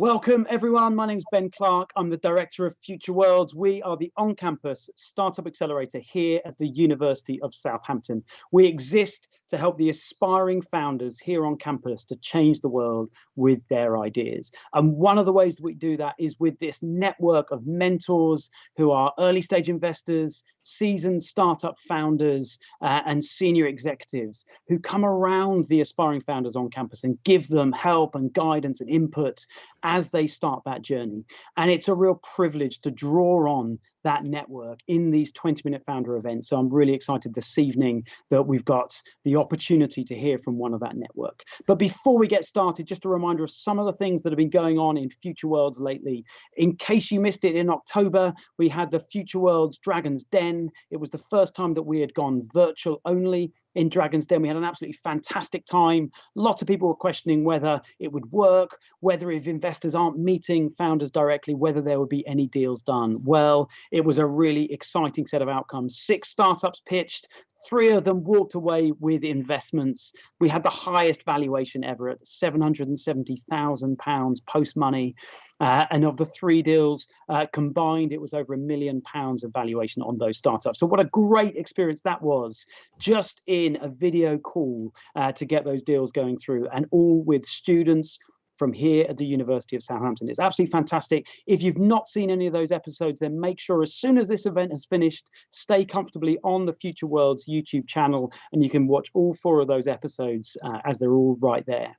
Welcome everyone, my name's Ben Clark. I'm the Director of Future Worlds. We are the on-campus startup accelerator here at the University of Southampton. We exist to help the aspiring founders here on campus to change the world with their ideas. And one of the ways that we do that is with this network of mentors who are early stage investors, seasoned startup founders, and senior executives who come around the aspiring founders on campus and give them help and guidance and input as they start that journey. And it's a real privilege to draw on that network in these 20-minute founder events. So I'm really excited this evening that we've got the opportunity to hear from one of that network. But before we get started, just a reminder of some of the things that have been going on in Future Worlds lately. In case you missed it, in October, we had the Future Worlds Dragon's Den. It was the first time that we had gone virtual only in Dragon's Den. We had an absolutely fantastic time. Lots of people were questioning whether it would work, whether if investors aren't meeting founders directly, whether there would be any deals done. Well, it was a really exciting set of outcomes. 6 startups pitched, 3 of them walked away with investments. We had the highest valuation ever at £770,000 post-money. And of the 3 deals combined, it was over £1 million of valuation on those startups. So what a great experience that was, just in a video call to get those deals going through, and all with students from here at the University of Southampton. It's absolutely fantastic. If you've not seen any of those episodes, then make sure as soon as this event has finished, stay comfortably on the Future Worlds YouTube channel, and you can watch all 4 of those episodes as they're all right there.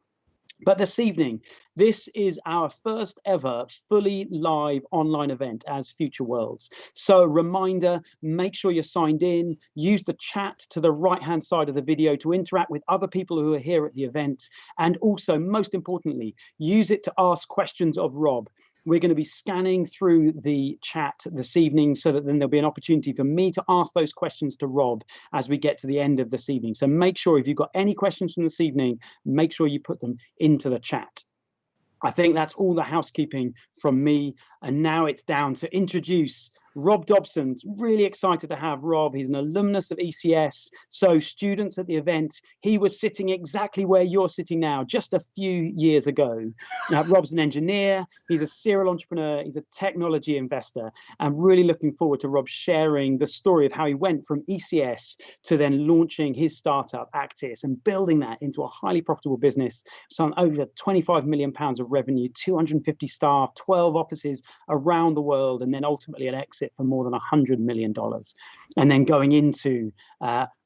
But this evening, this is our first ever fully live online event as Future Worlds. So reminder, make sure you're signed in, use the chat to the right-hand side of the video to interact with other people who are here at the event. And also, most importantly, use it to ask questions of Rob. We're going to be scanning through the chat this evening so that then there'll be an opportunity for me to ask those questions to Rob as we get to the end of this evening. So make sure if you've got any questions from this evening, make sure you put them into the chat. I think that's all the housekeeping from me. And now it's down to introduce Rob Dobson. Really excited to have Rob. He's an alumnus of ECS. So students at the event, he was sitting exactly where you're sitting now, just a few years ago. Now, Rob's an engineer. He's a serial entrepreneur. He's a technology investor. I'm really looking forward to Rob sharing the story of how he went from ECS to then launching his startup, Actix, and building that into a highly profitable business. So over £25 million of revenue, 250 staff, 12 offices around the world, and then ultimately an exit for more than $100 million. And then going into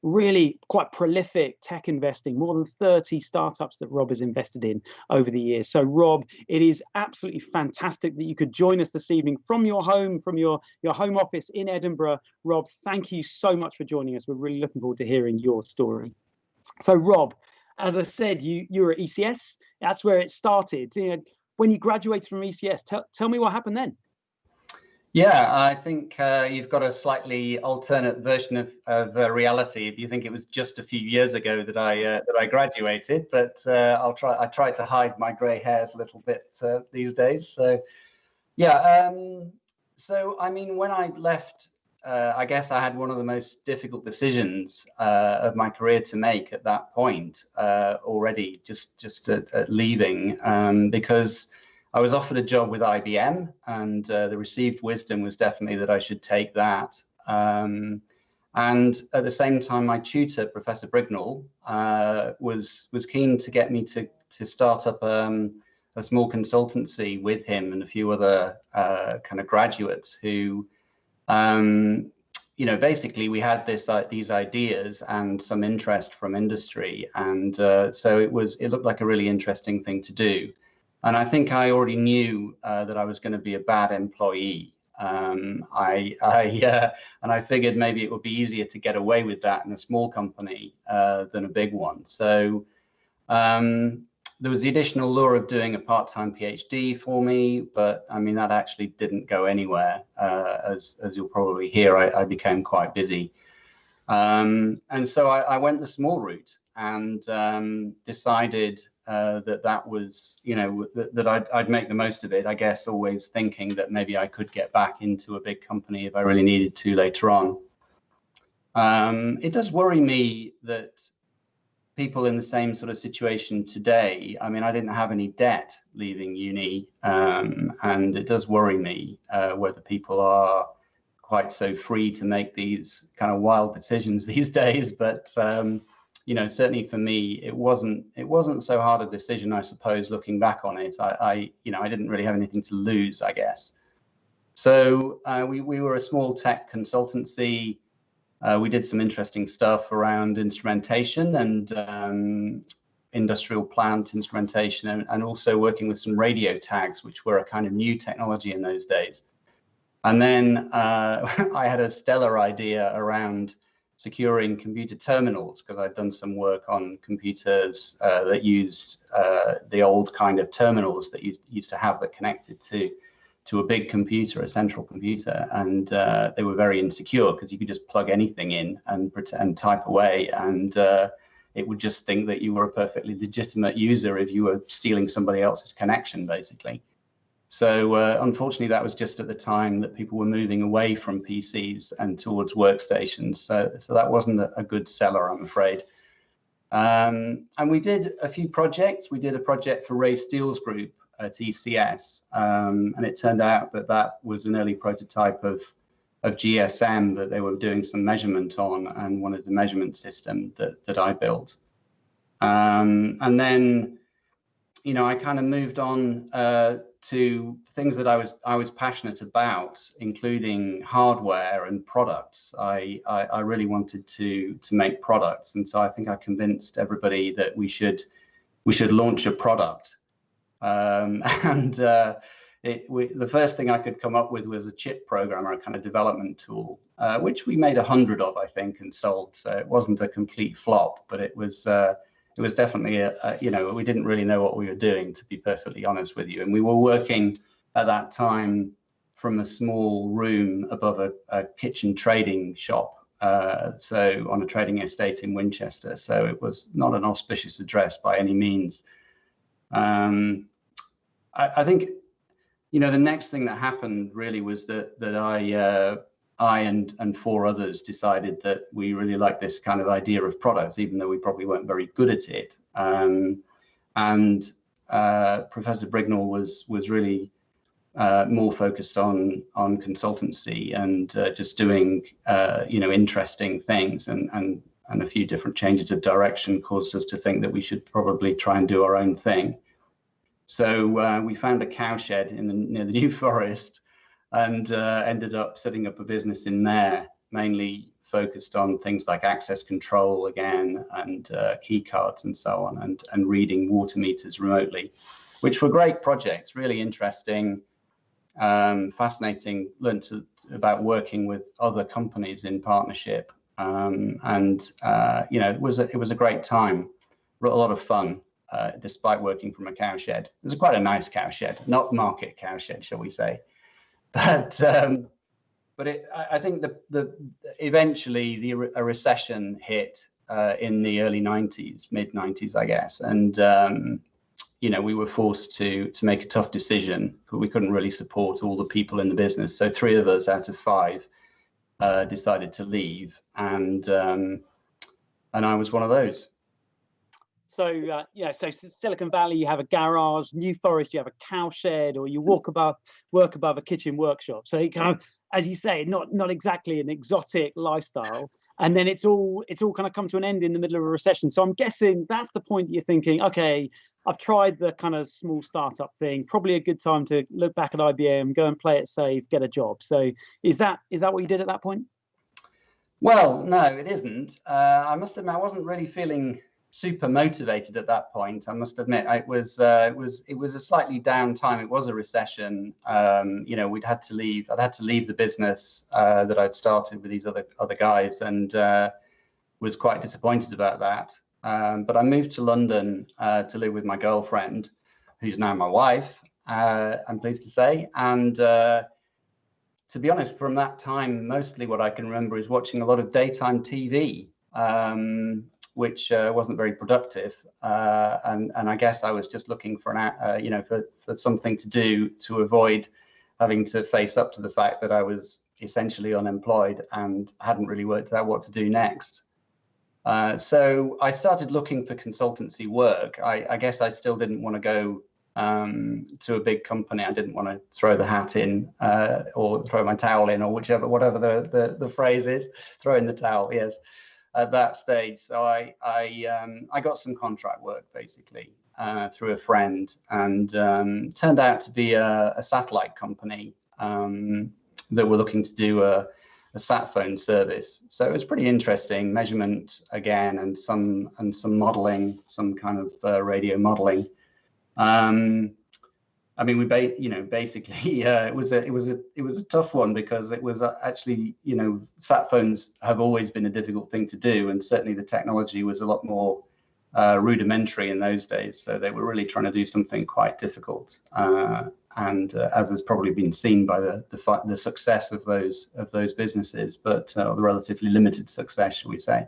really quite prolific tech investing, more than 30 startups that Rob has invested in over the years. So Rob, it is absolutely fantastic that you could join us this evening from your home, from your home office in Edinburgh. Rob, thank you so much for joining us. We're really looking forward to hearing your story. So Rob, as I said, you were at ECS. That's where it started. You know, when you graduated from ECS, tell me what happened then. Yeah, I think you've got a slightly alternate version of reality. If you think it was just a few years ago that I graduated, but I try to hide my grey hairs a little bit these days. So, yeah. So I mean, when I left, I guess I had one of the most difficult decisions of my career to make at that point already, just at leaving, because I was offered a job with IBM, and the received wisdom was definitely that I should take that. And at the same time, my tutor, Professor Brignall, was keen to get me to start up a small consultancy with him and a few other kind of graduates who, you know, basically we had these ideas and some interest from industry, and so it looked like a really interesting thing to do. And I think I already knew that I was going to be a bad employee. And I figured maybe it would be easier to get away with that in a small company than a big one. So there was the additional lure of doing a part-time PhD for me, but I mean, that actually didn't go anywhere. As you'll probably hear, I became quite busy. And so I went the small route and decided that was, you know, that I'd make the most of it, I guess, always thinking that maybe I could get back into a big company if I really needed to later on. It does worry me that people in the same sort of situation today. I mean, I didn't have any debt leaving uni, and it does worry me whether people are quite so free to make these kind of wild decisions these days. But you know, certainly for me, it wasn't so hard a decision, I suppose, looking back on it. You know, I didn't really have anything to lose, I guess. So we were a small tech consultancy. We did some interesting stuff around instrumentation and industrial plant instrumentation, and also working with some radio tags, which were a kind of new technology in those days. And then I had a stellar idea around securing computer terminals, because I'd done some work on computers that used the old kind of terminals that you used to have that connected to a big computer, a central computer, and they were very insecure because you could just plug anything in and type away, and it would just think that you were a perfectly legitimate user if you were stealing somebody else's connection, basically. So unfortunately, that was just at the time that people were moving away from PCs and towards workstations. So that wasn't a good seller, I'm afraid. And we did a few projects. We did a project for Ray Steele's group at ECS, and it turned out that that was an early prototype of GSM that they were doing some measurement on, and wanted the measurement system that I built. And then, you know, I kind of moved on to things that I was passionate about, including hardware and products. I really wanted to make products, and so I think I convinced everybody that we should launch a product. The first thing I could come up with was a chip programmer, a kind of development tool, which we made 100 of, I think, and sold. So it wasn't a complete flop, but it was definitely you know, we didn't really know what we were doing, to be perfectly honest with you. And we were working at that time from a small room above a kitchen trading shop, so on a trading estate in Winchester. So it was not an auspicious address by any means. I think, you know, the next thing that happened really was that I and four others decided that we really liked this kind of idea of products, even though we probably weren't very good at it. Professor Brignall was really more focused on consultancy and just doing you know, interesting things, and a few different changes of direction caused us to think that we should probably try and do our own thing. So we found a cowshed near the New Forest, and ended up setting up a business in there, mainly focused on things like access control again, and key cards and so on, and reading water meters remotely, which were great projects, really interesting, fascinating. Learned about working with other companies in partnership, you know, it was a great time, a lot of fun. Despite working from a cowshed. It was quite a nice cowshed, not market cowshed, shall we say. But I think eventually a recession hit in the early 90s, mid 90s, I guess. And, you know, we were forced to make a tough decision, but we couldn't really support all the people in the business. So 3 of us out of 5 decided to leave. And I was one of those. So yeah, so Silicon Valley, you have a garage. New Forest, you have a cowshed, or you work above a kitchen workshop. So it kind of, as you say, not exactly an exotic lifestyle. And then it's all kind of come to an end in the middle of a recession. So I'm guessing that's the point you're thinking, okay, I've tried the kind of small startup thing. Probably a good time to look back at IBM, go and play it safe, get a job. So is that what you did at that point? Well, no, it isn't. I must admit, I wasn't really feeling super motivated at that point. I must admit, it was a slightly down time. It was a recession. You know, I'd had to leave the business that I'd started with these other guys, and was quite disappointed about that. But I moved to London to live with my girlfriend, who's now my wife, I'm pleased to say. And to be honest, from that time, mostly what I can remember is watching a lot of daytime TV, which wasn't very productive, and I guess I was just looking for you know, for something to do to avoid having to face up to the fact that I was essentially unemployed and hadn't really worked out what to do next. So I started looking for consultancy work. I guess I still didn't want to go to a big company. I didn't want to throw the hat in or throw my towel in, or whatever the phrase is, throw in the towel. Yes, at that stage. So I got some contract work basically through a friend, and turned out to be a satellite company that were looking to do a sat phone service. So it was pretty interesting, measurement again, and some modeling, some kind of radio modeling. I mean, basically, it was a tough one, because it was actually, sat phones have always been a difficult thing to do, and certainly the technology was a lot more rudimentary in those days. So they were really trying to do something quite difficult, and as has probably been seen by the success of those businesses, but the relatively limited success, shall we say.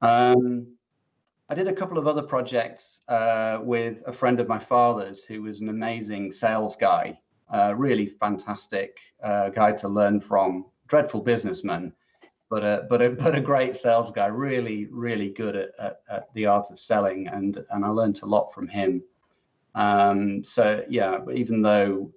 I did a couple of other projects with a friend of my father's, who was an amazing sales guy, really fantastic guy to learn from. Dreadful businessman, but a great sales guy. Really, really good at the art of selling, and I learned a lot from him. So yeah, even though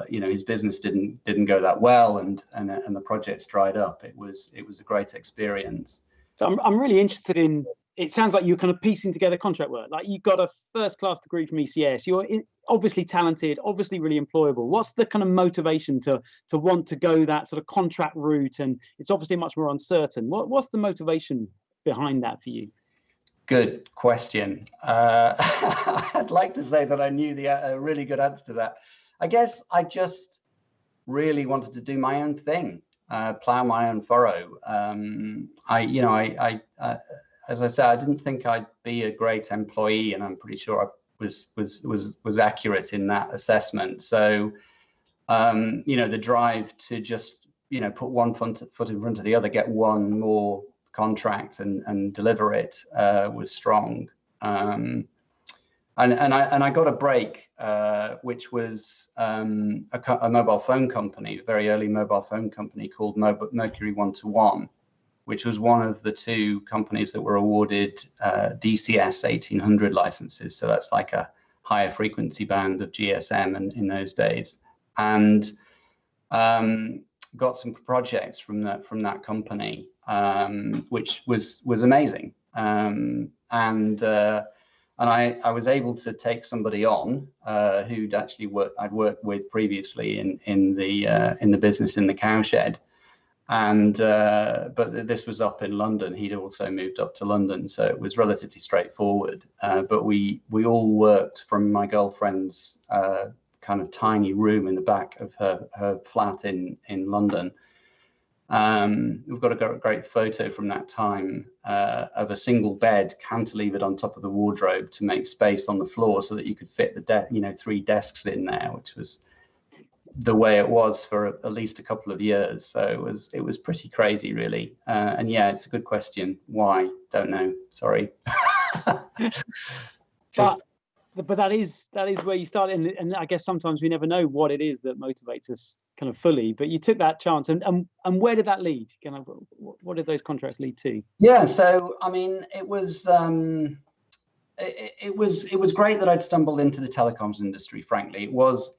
his business didn't go that well, and the projects dried up, it was a great experience. So I'm really interested in. It sounds like you're kind of piecing together contract work. Like, you got a first-class degree from ECS. You're obviously talented, obviously really employable. What's the kind of motivation to want to go that sort of contract route? And it's obviously much more uncertain. What's the motivation behind that for you? Good question. I'd like to say that I knew a really good answer to that. I guess I just really wanted to do my own thing, plow my own furrow. As I said, I didn't think I'd be a great employee, and I'm pretty sure I was accurate in that assessment. So, the drive to just put one foot in front of the other, get one more contract and deliver it was strong. And I got a break, which was a mobile phone company, a very early mobile phone company called Mercury 121. Which was one of the two companies that were awarded DCS 1800 licenses. So that's like a higher frequency band of GSM in those days, and got some projects from that company, which was amazing. And I was able to take somebody on who'd actually I'd worked with previously in the business in the cowshed. And but this was up in London. He'd also moved up to London, so it was relatively straightforward. But we all worked from my girlfriend's kind of tiny room in the back of her flat in London. We've got a great photo from that time of a single bed cantilevered on top of the wardrobe to make space on the floor so that you could fit the 3 desks in there, which was the way it was for at least a couple of years. So it was pretty crazy, really. And yeah, it's a good question. Why? Don't know. Sorry. But that is where you start, and I guess sometimes we never know what it is that motivates us kind of fully. But you took that chance, and where did that lead? Kind of, what did those contracts lead to? Yeah. So I mean, it was great that I'd stumbled into the telecoms industry. Frankly, it was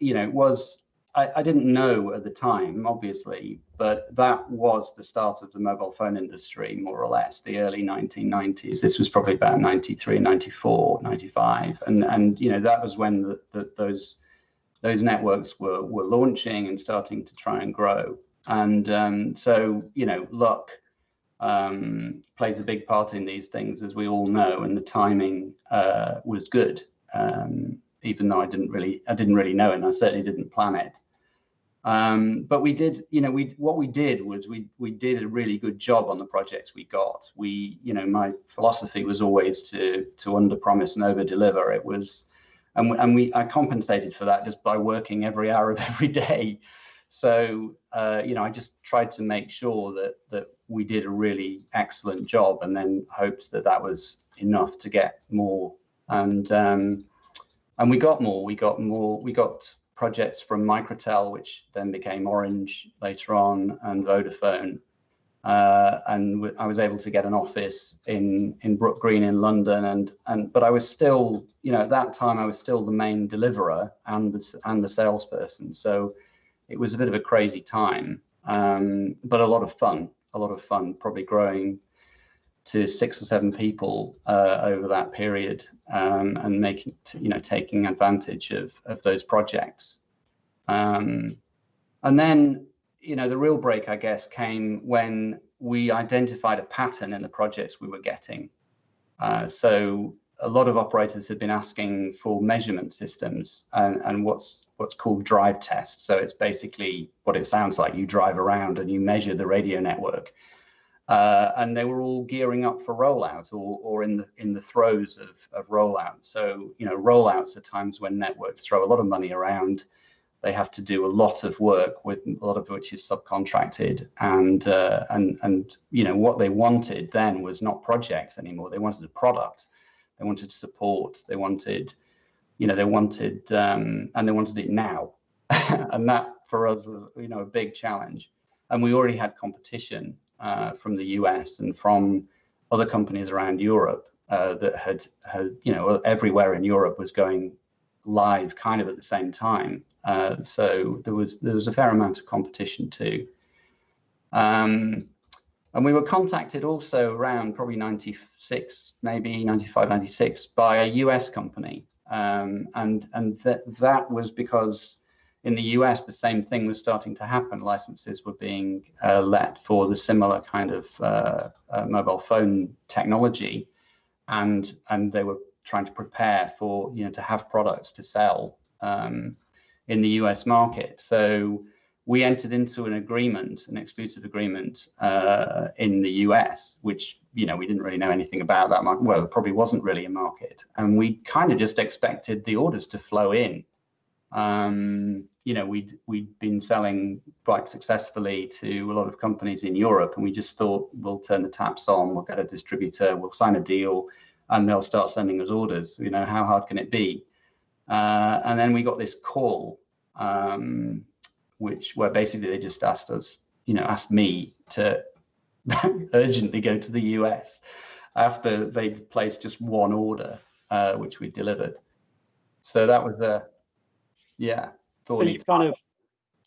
I didn't know at the time, obviously, but that was the start of the mobile phone industry, more or less, the early 1990s. This was probably about 93, 94, 95. And that was when those networks were launching and starting to try and grow. And so, luck plays a big part in these things, as we all know, and the timing was good. Even though I didn't really know it, and I certainly didn't plan it. But we did, what we did was we did a really good job on the projects we got. My philosophy was always to under promise and over deliver. It was, I compensated for that just by working every hour of every day. So, I just tried to make sure that we did a really excellent job, and then hoped that was enough to get more. And we got more. We got projects from Microtel, which then became Orange later on, and Vodafone. and I was able to get an office in Brook Green in London, but I was still, at that time I was still the main deliverer and the salesperson. So it was a bit of a crazy time, but a lot of fun, probably growing to 6 or 7 people over that period, and making, taking advantage of those projects. And then, the real break, I guess, came when we identified a pattern in the projects we were getting. So a lot of operators had been asking for measurement systems and what's called drive tests. So it's basically what it sounds like. You drive around and you measure the radio network. And they were all gearing up for rollout or in the throes of rollout. So, rollouts are times when networks throw a lot of money around. They have to do a lot of work, with a lot of which is subcontracted, and what they wanted then was not projects anymore. They wanted a product, they wanted support, they wanted and they wanted it now, and that for us was a big challenge. And we already had competition from the US and from other companies around Europe that had everywhere in Europe was going live kind of at the same time. So there was a fair amount of competition too. And we were contacted also around probably 96, maybe 95, 96 by a US company. And that was because in the US, the same thing was starting to happen. Licenses were being let for the similar kind of mobile phone technology. And they were trying to prepare for, to have products to sell in the US market. So we entered into an exclusive agreement in the US, which, we didn't really know anything about that market. Well, it probably wasn't really a market. And we kind of just expected the orders to flow in. We'd been selling quite successfully to a lot of companies in Europe, and we just thought, we'll turn the taps on, we'll get a distributor, we'll sign a deal, and they'll start sending us orders. How hard can it be? And then we got this call, where basically they just asked me to urgently go to the US after they'd placed just one order, which we delivered. So that was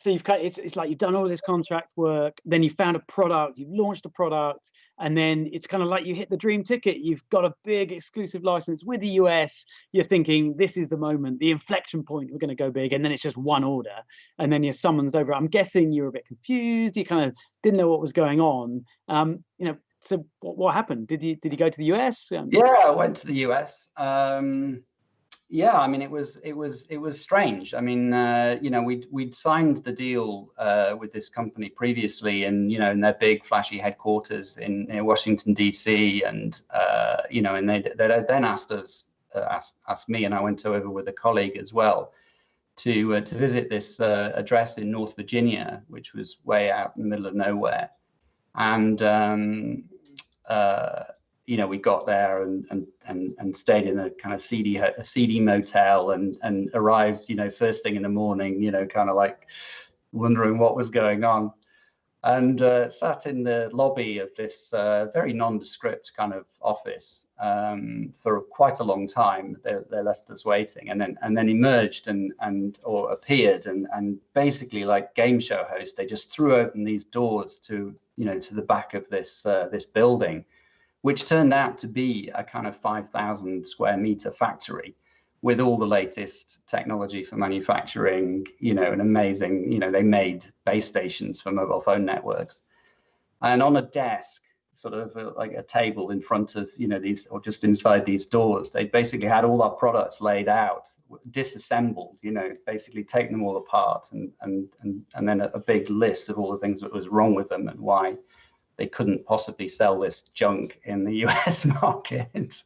it's like you've done all this contract work, then you found a product, you've launched a product, and then it's kind of like you hit the dream ticket. You've got a big exclusive license with the US. You're thinking, this is the moment, the inflection point, we're going to go big, and then it's just one order, and then you're summoned over. I'm guessing you were a bit confused. You kind of didn't know what was going on. So what happened? Did you go to the US? Yeah, I went to the US. Yeah, I mean, it was strange. I mean, we'd signed the deal with this company previously, and in their big flashy headquarters in Washington DC, and and they then asked me, and I went over with a colleague as well, to visit this address in North Virginia, which was way out in the middle of nowhere, and we got there and stayed in a kind of seedy motel and arrived, first thing in the morning, kind of like wondering what was going on, and sat in the lobby of this very nondescript kind of office for quite a long time. They left us waiting, and then emerged or appeared, and basically, like game show hosts, they just threw open these doors to the back of this building, which turned out to be a kind of 5,000 square meter factory with all the latest technology for manufacturing, an amazing, they made base stations for mobile phone networks. And on a desk, sort of like a table in front of, these, or just inside these doors, they basically had all our products laid out, disassembled, basically taken them all apart, and then a big list of all the things that was wrong with them and why they couldn't possibly sell this junk in the US market.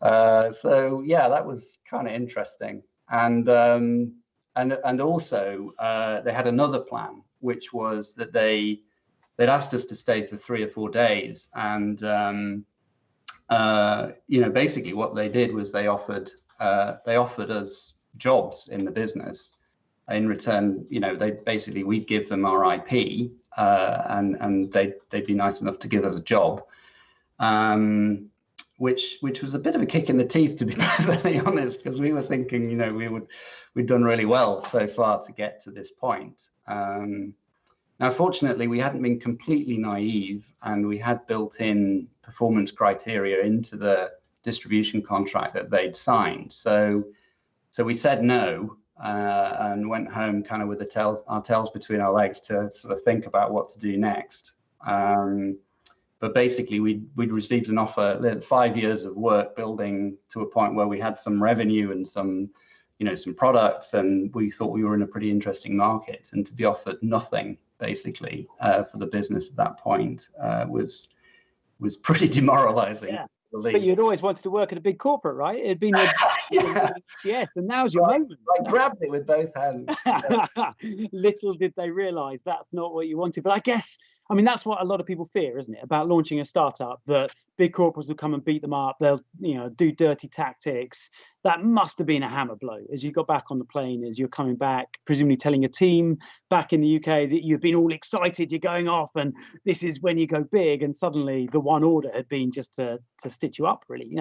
So yeah, that was kind of interesting. And also they had another plan, which was that they'd asked us to stay for 3 or 4 days. And basically what they did was they offered us jobs in the business. In return, we'd give them our IP, and they'd be nice enough to give us a job, which was a bit of a kick in the teeth, to be perfectly honest, because we were thinking, you know, we'd done really well so far to get to this point. Now, fortunately, we hadn't been completely naive, and we had built in performance criteria into the distribution contract that they'd signed. So we said no, and went home kind of with our tails between our legs to sort of think about what to do next. But basically, we'd received an offer, 5 years of work building to a point where we had some revenue and some products, and we thought we were in a pretty interesting market. And to be offered nothing, basically, for the business at that point was pretty demoralizing. Yeah. But you'd always wanted to work at a big corporate, right? It'd been your ECS, and now's your moment. I grabbed it with both hands. Little did they realize that's not what you wanted. But I guess, I mean, that's what a lot of people fear, isn't it? About launching a startup, that big corporates will come and beat them up. They'll, do dirty tactics. That must have been a hammer blow as you got back on the plane, as you're coming back, presumably telling your team back in the UK that you've been all excited, you're going off, and this is when you go big. And suddenly the one order had been just to stitch you up, really.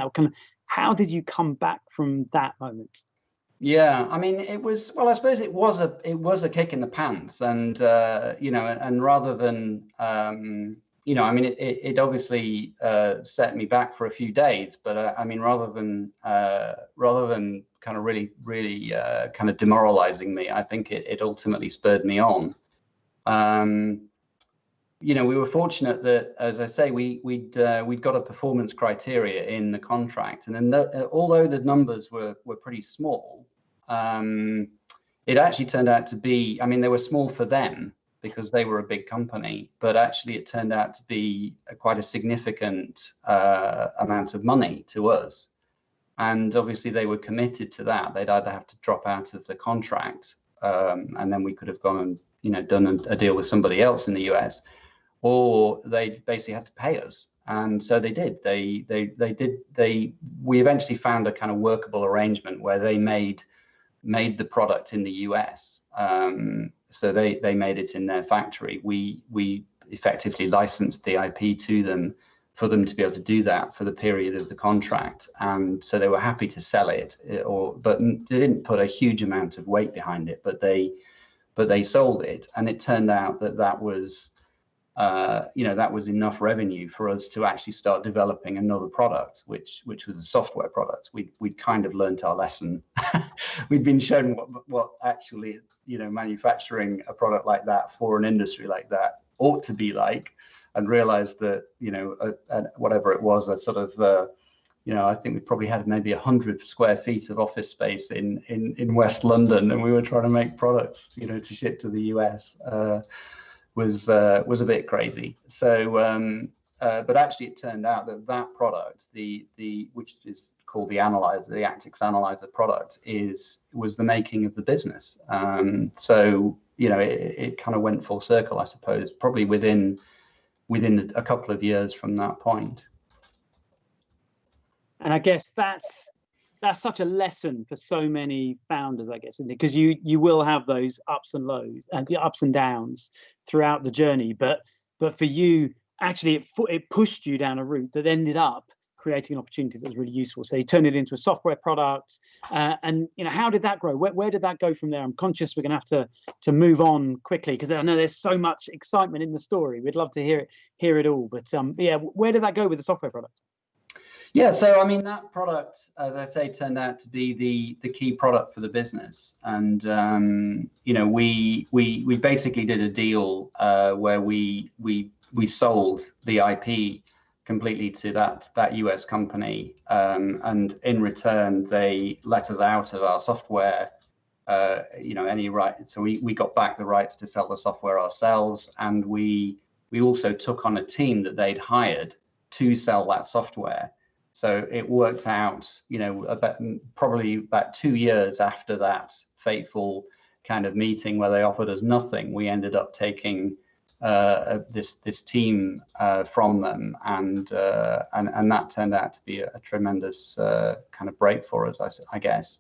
How did you come back from that moment? Yeah, I mean, it was, well, I suppose it was a kick in the pants, and and rather than I mean, it obviously set me back for a few days, but I mean, rather than kind of really kind of demoralizing me, I think it ultimately spurred me on. We were fortunate that, as I say, we'd got a performance criteria in the contract, and then although the numbers were pretty small, it actually turned out to be, I mean, they were small for them because they were a big company, but actually it turned out to be quite a significant amount of money to us. And obviously they were committed to that. They'd either have to drop out of the contract, and then we could have gone and done a deal with somebody else in the US, or they basically had to pay us. And so they did. We eventually found a kind of workable arrangement where they made the product in the US. So they made it in their factory. We effectively licensed the IP to them for them to be able to do that for the period of the contract. And so they were happy to sell it, but they didn't put a huge amount of weight behind it, but they sold it. And it turned out that was that was enough revenue for us to actually start developing another product, which was a software product. We'd kind of learnt our lesson. We'd been shown what actually manufacturing a product like that for an industry like that ought to be like, and realized that whatever it was, a sort of I think we probably had maybe 100 square feet of office space in West London, and we were trying to make products to ship to the US. Was a bit crazy. So, but actually, it turned out that product, the which is called the analyzer, the Actix analyzer product, was the making of the business. So it kind of went full circle, I suppose, probably within a couple of years from that point. And I guess that's such a lesson for so many founders, I guess, isn't it? Because you will have those ups and lows and the ups and downs throughout the journey, but for you, actually, it pushed you down a route that ended up creating an opportunity that was really useful. So you turned it into a software product, and how did that grow? Where did that go from there? I'm conscious we're going to have to move on quickly because I know there's so much excitement in the story. We'd love to hear it all, but yeah, where did that go with the software product? Yeah, so I mean, that product, as I say, turned out to be the key product for the business, and we basically did a deal where we sold the IP completely to that US company, and in return they let us out of our software, any right. So we got back the rights to sell the software ourselves, and we also took on a team that they'd hired to sell that software. So it worked out, probably about 2 years after that fateful kind of meeting where they offered us nothing, we ended up taking this team from them, and that turned out to be a tremendous kind of break for us, I guess.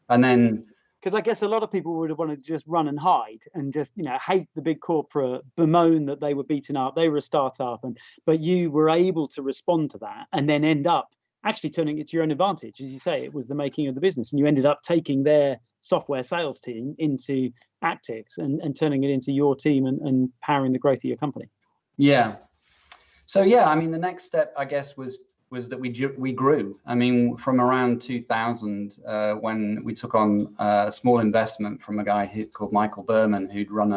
And then Because I guess a lot of people would have wanted to just run and hide and just, hate the big corporate, bemoan that they were beaten up, they were a startup, but you were able to respond to that and then end up actually turning it to your own advantage. As you say, it was the making of the business, and you ended up taking their software sales team into Actix and turning it into your team and powering the growth of your company. Yeah. So yeah, I mean, the next step, I guess, was that we grew. I mean, from around 2000, when we took on a small investment from a guy called Michael Berman, who'd run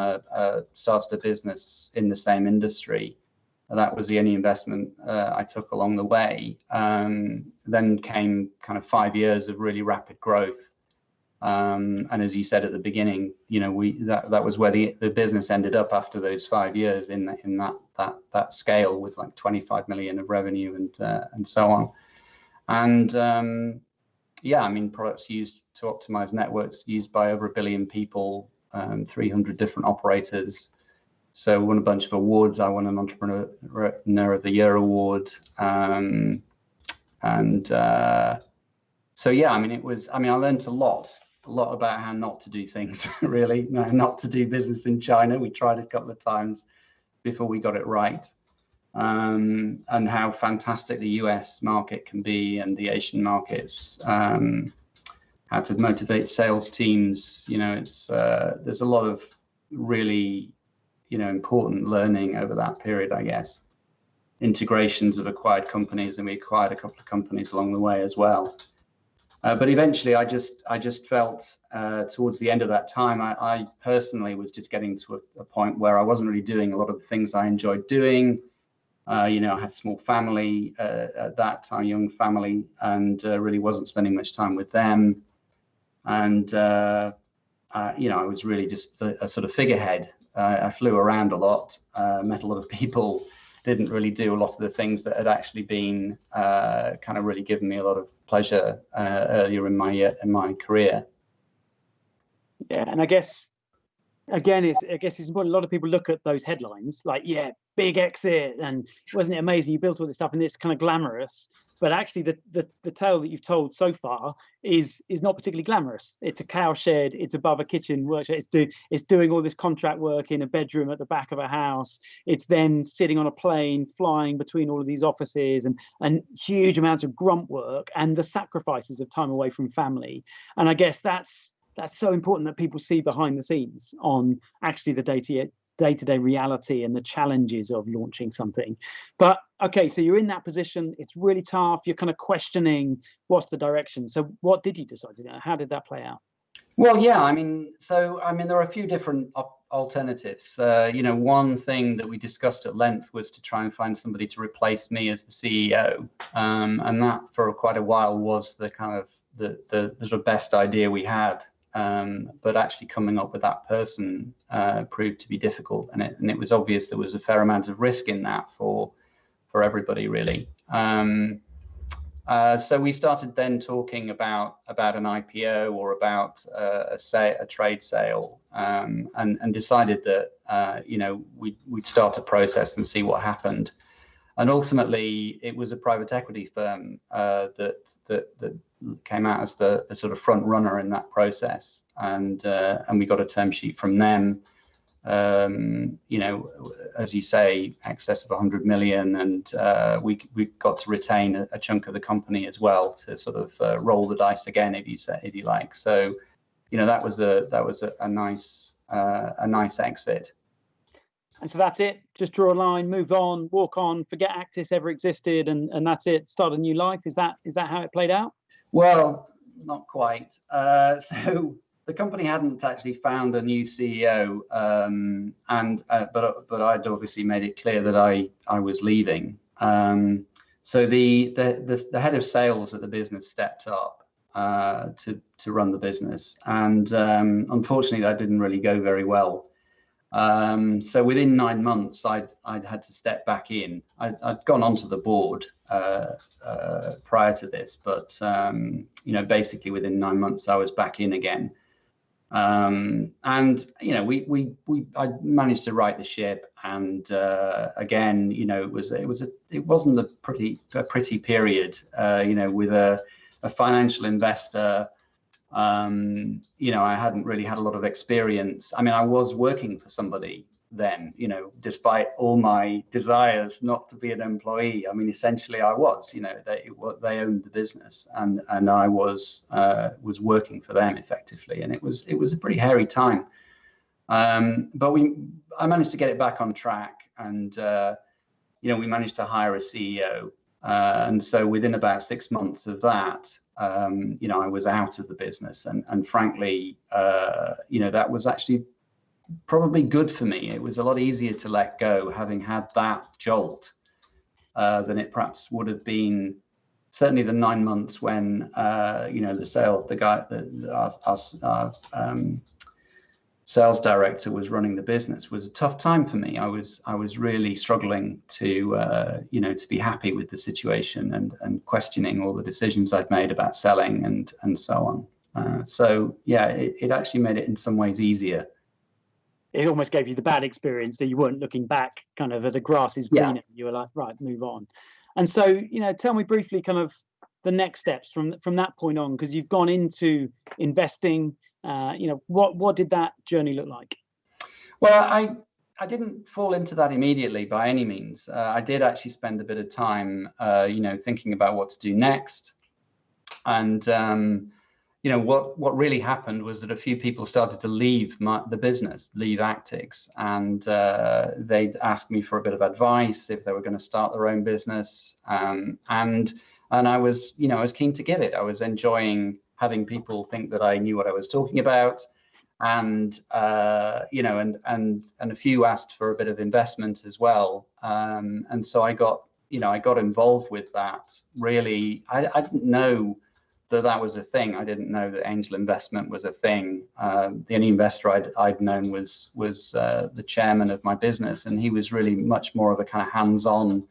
started a business in the same industry. That was the only investment I took along the way. Then came kind of 5 years of really rapid growth. And as you said at the beginning, that was where the business ended up after those 5 years in that scale, with like 25 million of revenue and so on. And yeah, I mean, products used to optimize networks used by over 1 billion people, 300 different operators. So won a bunch of awards. I won an Entrepreneur of the Year award. So yeah, I mean, I learned a lot about how not to do things, really, not to do business in China. We tried a couple of times before we got it right. And how fantastic the US market can be, and the Asian markets, how to motivate sales teams. There's a lot of really, important learning over that period, I guess. Integrations of acquired companies, and we acquired a couple of companies along the way as well. But eventually, I just felt towards the end of that time, I personally was just getting to a point where I wasn't really doing a lot of the things I enjoyed doing. I had a small family at that time, young family, and really wasn't spending much time with them. And I was really just a sort of figurehead. I flew around a lot, met a lot of people, didn't really do a lot of the things that had actually been kind of really given me a lot of pleasure earlier in my career. Yeah, and I guess again, it's important. A lot of people look at those headlines like, yeah, big exit, and wasn't it amazing? You built all this stuff, and it's kind of glamorous. But actually, the tale that you've told so far is not particularly glamorous. It's a cow shed. It's above a kitchen workshop. It's doing all this contract work in a bedroom at the back of a house. It's then sitting on a plane, flying between all of these offices, and huge amounts of grunt work, and the sacrifices of time away from family. And I guess that's so important that people see behind the scenes on actually the day-to-day reality and the challenges of launching something. But okay, so you're in that position, it's really tough, you're kind of questioning what's the direction. So what did you decide to do? How did that play out? Well, yeah, I mean, there are a few different alternatives. One thing that we discussed at length was to try and find somebody to replace me as the CEO. And that for quite a while was the kind of the sort of best idea we had. But actually coming up with that person proved to be difficult, and it was obvious there was a fair amount of risk in that for everybody, really. So we started then talking about an IPO or about a trade sale, and decided that we'd start a process and see what happened. And ultimately, it was a private equity firm that came out as the sort of front runner in that process, and we got a term sheet from them. As you say, excess of 100 million, and we got to retain a chunk of the company as well to sort of roll the dice again, if you like. So, that was a nice exit. And so that's it. Just draw a line, move on, walk on, forget Actix ever existed, and that's it. Start a new life. Is that how it played out? Well, not quite. So the company hadn't actually found a new CEO, but I'd obviously made it clear that I was leaving. So the head of sales at the business stepped up to run the business, and unfortunately that didn't really go very well. So within 9 months, I'd had to step back in. I'd gone onto the board prior to this, but basically within 9 months, I was back in again. And I managed to right the ship, and again, it wasn't a pretty period, with a financial investor You know, I hadn't really had a lot of experience. I mean, I was working for somebody then, you know, despite all my desires not to be an employee. I mean, essentially I was, you know, they owned the business, and I was working for them effectively, and it was a pretty hairy time. But I managed to get it back on track, and you know, we managed to hire a CEO, and so within about 6 months of that, you know, I was out of the business, and frankly, you know, that was actually probably good for me. It was a lot easier to let go having had that jolt than it perhaps would have been. Certainly the 9 months when you know, our sales director was running the business was a tough time for me. I was really struggling to you know, to be happy with the situation, and questioning all the decisions I'd made about selling and so on. So yeah, it actually made it in some ways easier. It almost gave you the bad experience, so you weren't looking back kind of at the grass is greener. Yeah. You were like, right, move on. And so, you know, tell me briefly kind of the next steps from that point on, because you've gone into investing. You know, what did that journey look like? Well, I didn't fall into that immediately by any means. I did actually spend a bit of time, you know, thinking about what to do next. And you know, what really happened was that a few people started to leave the business, leave Actix, and they'd ask me for a bit of advice if they were going to start their own business. And I was, you know, I was keen to give it. I was enjoying having people think that I knew what I was talking about, and you know, and a few asked for a bit of investment as well. And so I got involved with that. Really, I didn't know that was a thing. I didn't know that angel investment was a thing. The only investor I'd known was the chairman of my business, and he was really much more of a kind of hands-on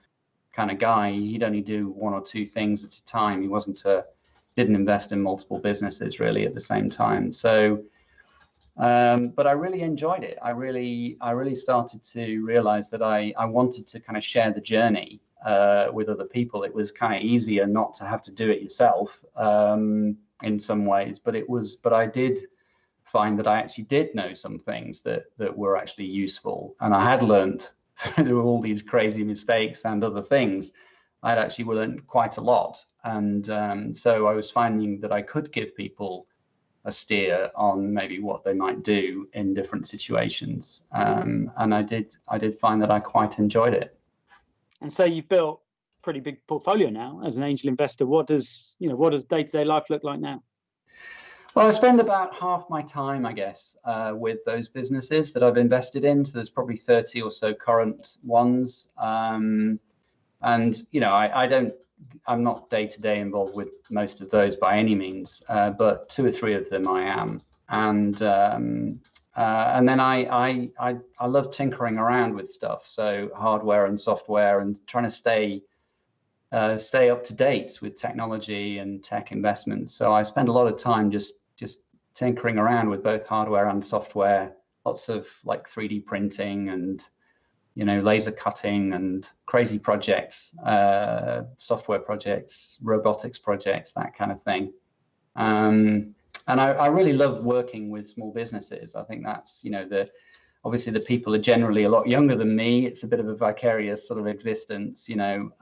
kind of guy. He'd only do one or two things at a time. He didn't invest in multiple businesses really at the same time. So, but I really enjoyed it. I really started to realize that I wanted to kind of share the journey with other people. It was kind of easier not to have to do it yourself in some ways, but I did find that I actually did know some things that were actually useful, and I had learned through all these crazy mistakes and other things. I'd actually learned quite a lot, and so I was finding that I could give people a steer on maybe what they might do in different situations, and I did find that I quite enjoyed it. And so you've built a pretty big portfolio now as an angel investor. What does day-to-day life look like now? Well, I spend about half my time, I guess, with those businesses that I've invested in. So there's probably 30 or so current ones. And, you know, I'm not day-to-day involved with most of those by any means, but 2 or 3 of them I am. And then I love tinkering around with stuff, so hardware and software, and trying to stay up to date with technology and tech investments. So I spend a lot of time just tinkering around with both hardware and software, lots of like 3D printing and, you know, laser cutting and crazy projects, software projects, robotics projects, that kind of thing. And I really love working with small businesses. I think that's, you know, obviously the people are generally a lot younger than me. It's a bit of a vicarious sort of existence, you know.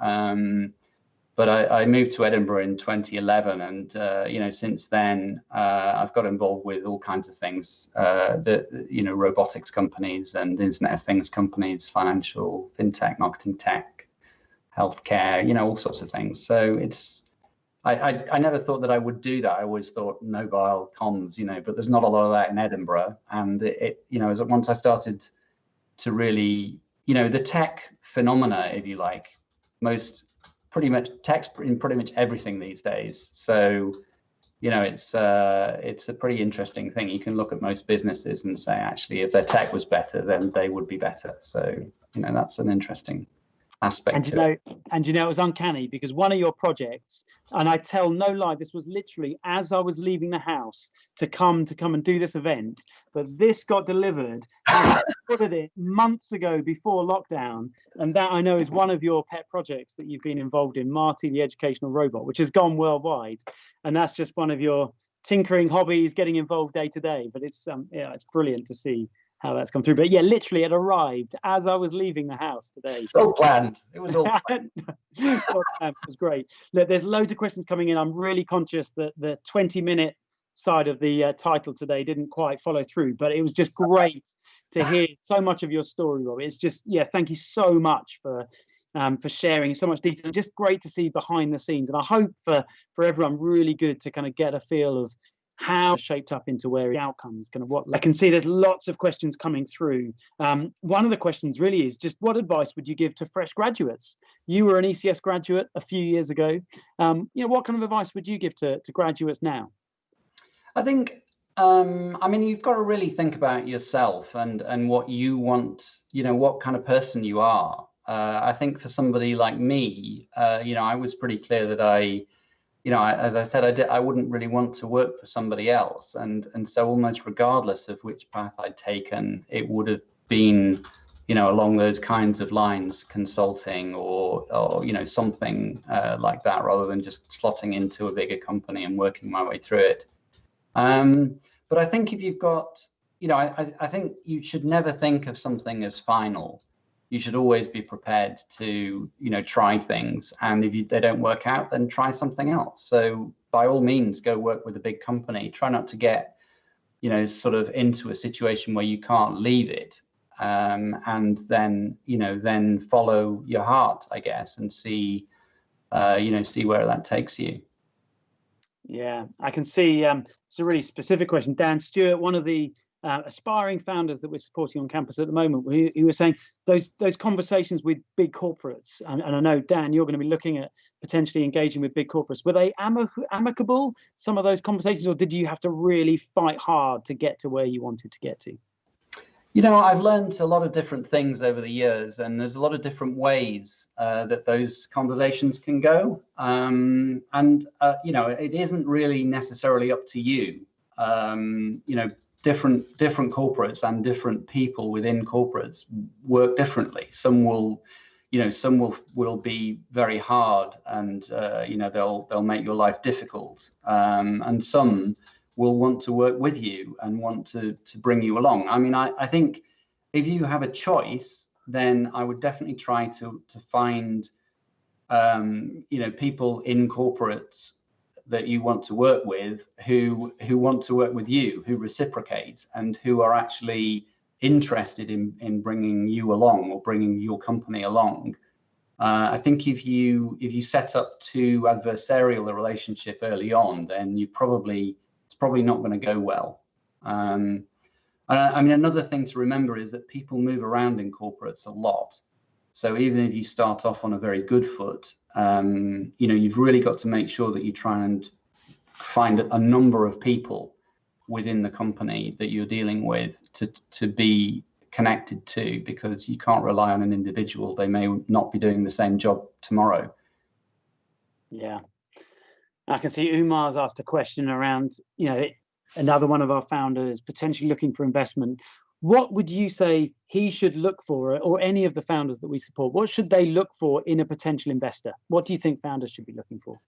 But I moved to Edinburgh in 2011, and you know, since then I've got involved with all kinds of things. You know, robotics companies and Internet of Things companies, financial, fintech, marketing tech, healthcare, you know, all sorts of things. So it's I never thought that I would do that. I always thought mobile comms, you know, but there's not a lot of that in Edinburgh. And it you know, once I started to really, you know, the tech phenomena, if you like, pretty much tech's in pretty much everything these days. So, you know, it's a pretty interesting thing. You can look at most businesses and say, actually, if their tech was better, then they would be better. So, you know, that's an interesting aspect. And you know, it was uncanny because one of your projects, and I tell no lie, this was literally as I was leaving the house to come and do this event, but this got delivered. I ordered it months ago before lockdown, and that I know is one of your pet projects that you've been involved in, Marty the Educational Robot, which has gone worldwide, and that's just one of your tinkering hobbies, getting involved day to day. But it's yeah, it's brilliant to see how that's come through. But yeah, literally it arrived as I was leaving the house today. It's all planned. It was all planned. It was great. Look, there's loads of questions coming in. I'm really conscious that the 20-minute side of the title today didn't quite follow through, but it was just great to hear so much of your story, Rob. It's just, yeah, thank you so much for sharing so much detail. Just great to see behind the scenes, and I hope for everyone, really good to kind of get a feel of how it's shaped up into where the outcomes kind of what. I can see there's lots of questions coming through. One of the questions really is just, what advice would you give to fresh graduates? You were an ECS graduate a few years ago. What kind of advice would you give to graduates now? I think, I mean, you've got to really think about yourself and what you want, what kind of person you are. I think for somebody like me, I was pretty clear that as I said, I wouldn't really want to work for somebody else. And so almost regardless of which path I'd taken, it would have been, along those kinds of lines, consulting or something like that, rather than just slotting into a bigger company and working my way through it. But I think if you've got, I think you should never think of something as final. You should always be prepared to, try things. And if they don't work out, then try something else. So by all means, go work with a big company. Try not to get, sort of into a situation where you can't leave it. And then follow your heart, I guess, and see where that takes you. Yeah, I can see it's a really specific question. Dan Stewart, one of the aspiring founders that we're supporting on campus at the moment, he was saying those conversations with big corporates, and I know, Dan, you're going to be looking at potentially engaging with big corporates. Were they amicable, some of those conversations, or did you have to really fight hard to get to where you wanted to get to? I've learned a lot of different things over the years, and there's a lot of different ways that those conversations can go. It isn't really necessarily up to you. Different corporates and different people within corporates work differently. Some will be very hard, and they'll make your life difficult. And some will want to work with you and want to bring you along. I mean, I think if you have a choice, then I would definitely try to find people in corporates that you want to work with who want to work with you, who reciprocate, and who are actually interested in bringing you along or bringing your company along. I think if you set up too adversarial a relationship early on, then it's probably not going to go well. I mean, another thing to remember is that people move around in corporates a lot. So even if you start off on a very good foot, you've really got to make sure that you try and find a number of people within the company that you're dealing with to be connected to, because you can't rely on an individual. They may not be doing the same job tomorrow. Yeah. I can see Umar's asked a question around, another one of our founders potentially looking for investment. What would you say he should look for, or any of the founders that we support? What should they look for in a potential investor? What do you think founders should be looking for?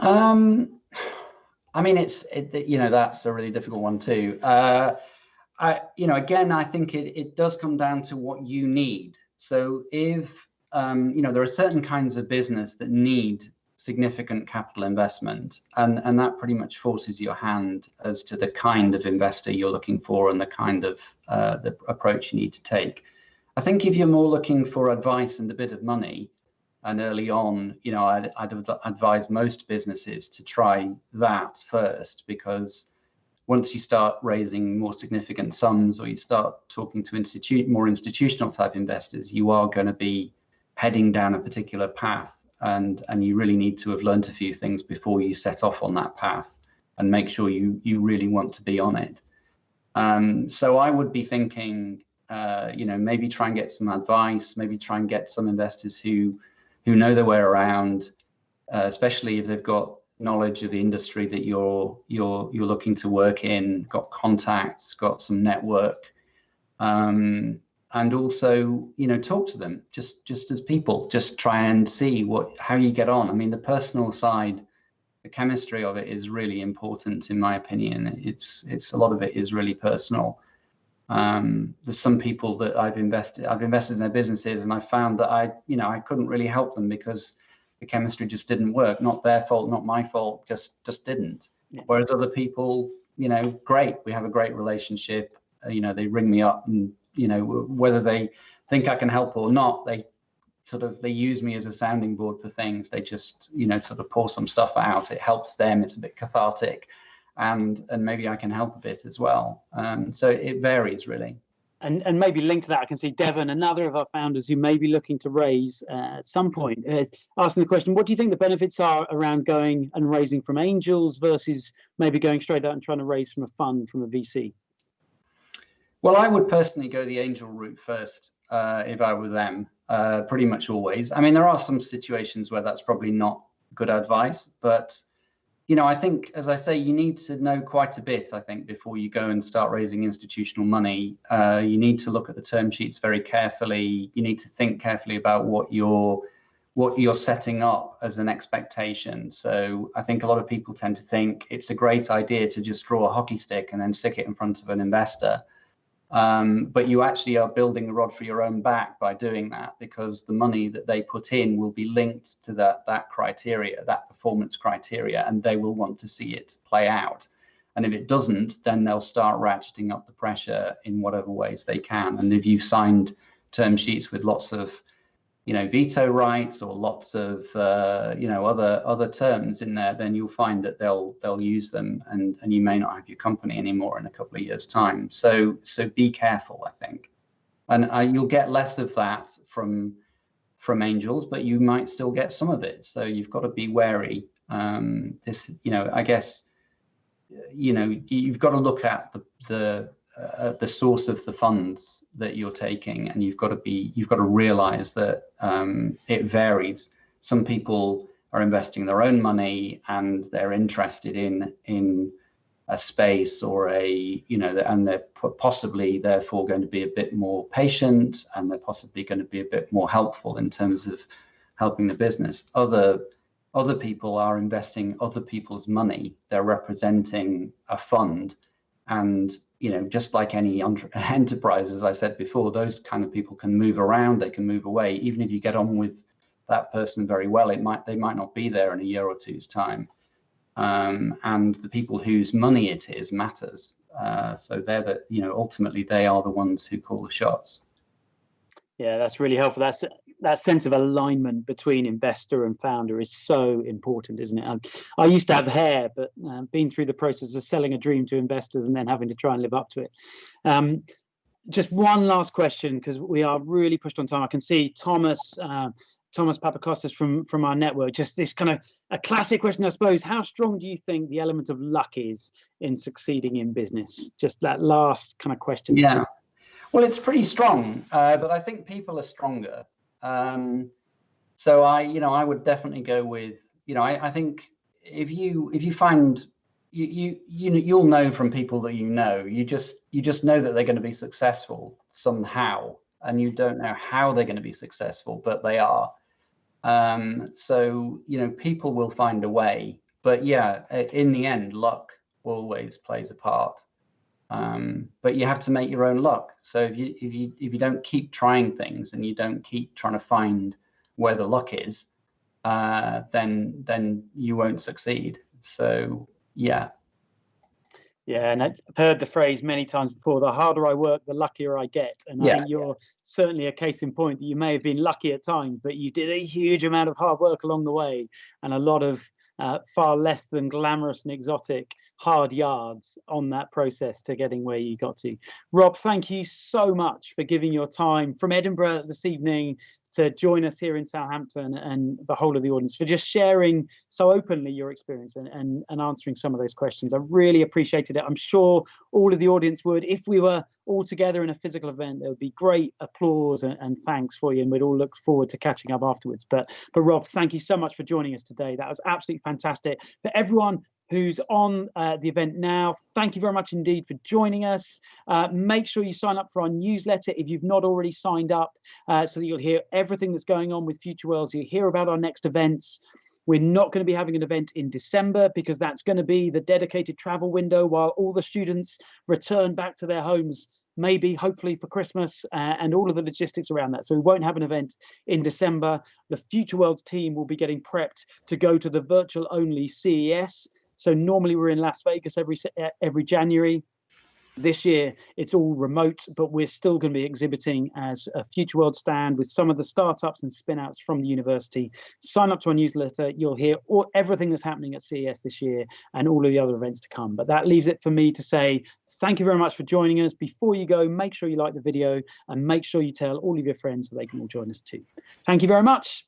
I mean, that's a really difficult one too. Again, I think it does come down to what you need. So if, there are certain kinds of business that need significant capital investment, and that pretty much forces your hand as to the kind of investor you're looking for and the kind of the approach you need to take. I think if you're more looking for advice and a bit of money, and early on, I'd advise most businesses to try that first, because once you start raising more significant sums, or you start talking to more institutional type investors, you are going to be heading down a particular path. And you really need to have learned a few things before you set off on that path, and make sure you really want to be on it. So I would be thinking, maybe try and get some advice, maybe try and get some investors who know their way around, especially if they've got knowledge of the industry that you're looking to work in, got contacts, got some network. And also, talk to them just as people. Just try and see how you get on. I mean, the personal side the chemistry of it is really important, in my opinion. It's a lot of it is really personal. There's some people that I've invested in their businesses, and I found that I couldn't really help them because the chemistry just didn't work. Not their fault, not my fault, just didn't. Yeah. Whereas other people, great, we have a great relationship. They ring me up, and whether they think I can help or not, they use me as a sounding board for things. They just sort of pour some stuff out. It helps them. It's a bit cathartic, and maybe I can help a bit as well. So it varies really. And maybe linked to that, I can see Devon, another of our founders who may be looking to raise at some point, is asking the question, what do you think the benefits are around going and raising from angels versus maybe going straight out and trying to raise from a fund, from a VC? Well, I would personally go the angel route first if I were them, pretty much always. I mean, there are some situations where that's probably not good advice, but I think, as I say, you need to know quite a bit, I think, before you go and start raising institutional money. You need to look at the term sheets very carefully. You need to think carefully about what you're setting up as an expectation. So I think a lot of people tend to think it's a great idea to just draw a hockey stick and then stick it in front of an investor. But you actually are building a rod for your own back by doing that, because the money that they put in will be linked to that criteria, that performance criteria, and they will want to see it play out. And if it doesn't, then they'll start ratcheting up the pressure in whatever ways they can. And if you've signed term sheets with lots of veto rights or lots of other terms in there, then you'll find that they'll use them, and you may not have your company anymore in a couple of years' time. So be careful, I think, and you'll get less of that from angels, but you might still get some of it. So you've got to be wary. I guess you've got to look at the source of the funds that you're taking, and you've got to realize that it varies. Some people are investing their own money and they're interested in a space or and they're possibly therefore going to be a bit more patient, and they're possibly going to be a bit more helpful in terms of helping the business. Other people are investing other people's money. They're representing a fund, and just like any enterprise, as I said before, those kind of people can move around, they can move away. Even if you get on with that person very well, they might not be there in a year or two's time. And the people whose money it is matters. So they're ultimately they are the ones who call the shots. Yeah, that's really helpful. That sense of alignment between investor and founder is so important, isn't it? I used to have hair, but been through the process of selling a dream to investors and then having to try and live up to it. Just one last question, because we are really pushed on time. I can see Thomas Papakostas from our network. Just this kind of a classic question, I suppose. How strong do you think the element of luck is in succeeding in business? Just that last kind of question. Yeah. Well, it's pretty strong, but I think people are stronger. So I would definitely go with, I think if you find you'll know from people that you just know that they're going to be successful somehow, and you don't know how they're going to be successful, but they are. So people will find a way, but yeah, in the end, luck always plays a part. But you have to make your own luck. So if you don't keep trying things and you don't keep trying to find where the luck is, then you won't succeed. So yeah. Yeah, and I've heard the phrase many times before: the harder I work, the luckier I get. And I think you're certainly a case in point that you may have been lucky at times, but you did a huge amount of hard work along the way, and a lot of far less than glamorous and exotic hard yards on that process to getting where you got to. Rob, thank you so much for giving your time from Edinburgh this evening to join us here in Southampton, and the whole of the audience for just sharing so openly your experience and answering some of those questions. I really appreciated it. I'm sure all of the audience would. If we were all together in a physical event, there would be great applause and thanks for you, and we'd all look forward to catching up afterwards. But Rob, thank you so much for joining us today. That was absolutely fantastic. For everyone who's on the event now, thank you very much indeed for joining us. Make sure you sign up for our newsletter if you've not already signed up, so that you'll hear everything that's going on with Future Worlds. You'll hear about our next events. We're not going to be having an event in December because that's going to be the dedicated travel window while all the students return back to their homes, maybe hopefully for Christmas, and all of the logistics around that. So we won't have an event in December. The Future Worlds team will be getting prepped to go to the virtual only CES. So normally we're in Las Vegas every January. This year it's all remote, but we're still going to be exhibiting as a Future World stand with some of the startups and spin-outs from the university. Sign up to our newsletter. You'll hear everything that's happening at CES this year and all of the other events to come. But that leaves it for me to say thank you very much for joining us. Before you go, make sure you like the video and make sure you tell all of your friends so they can all join us too. Thank you very much.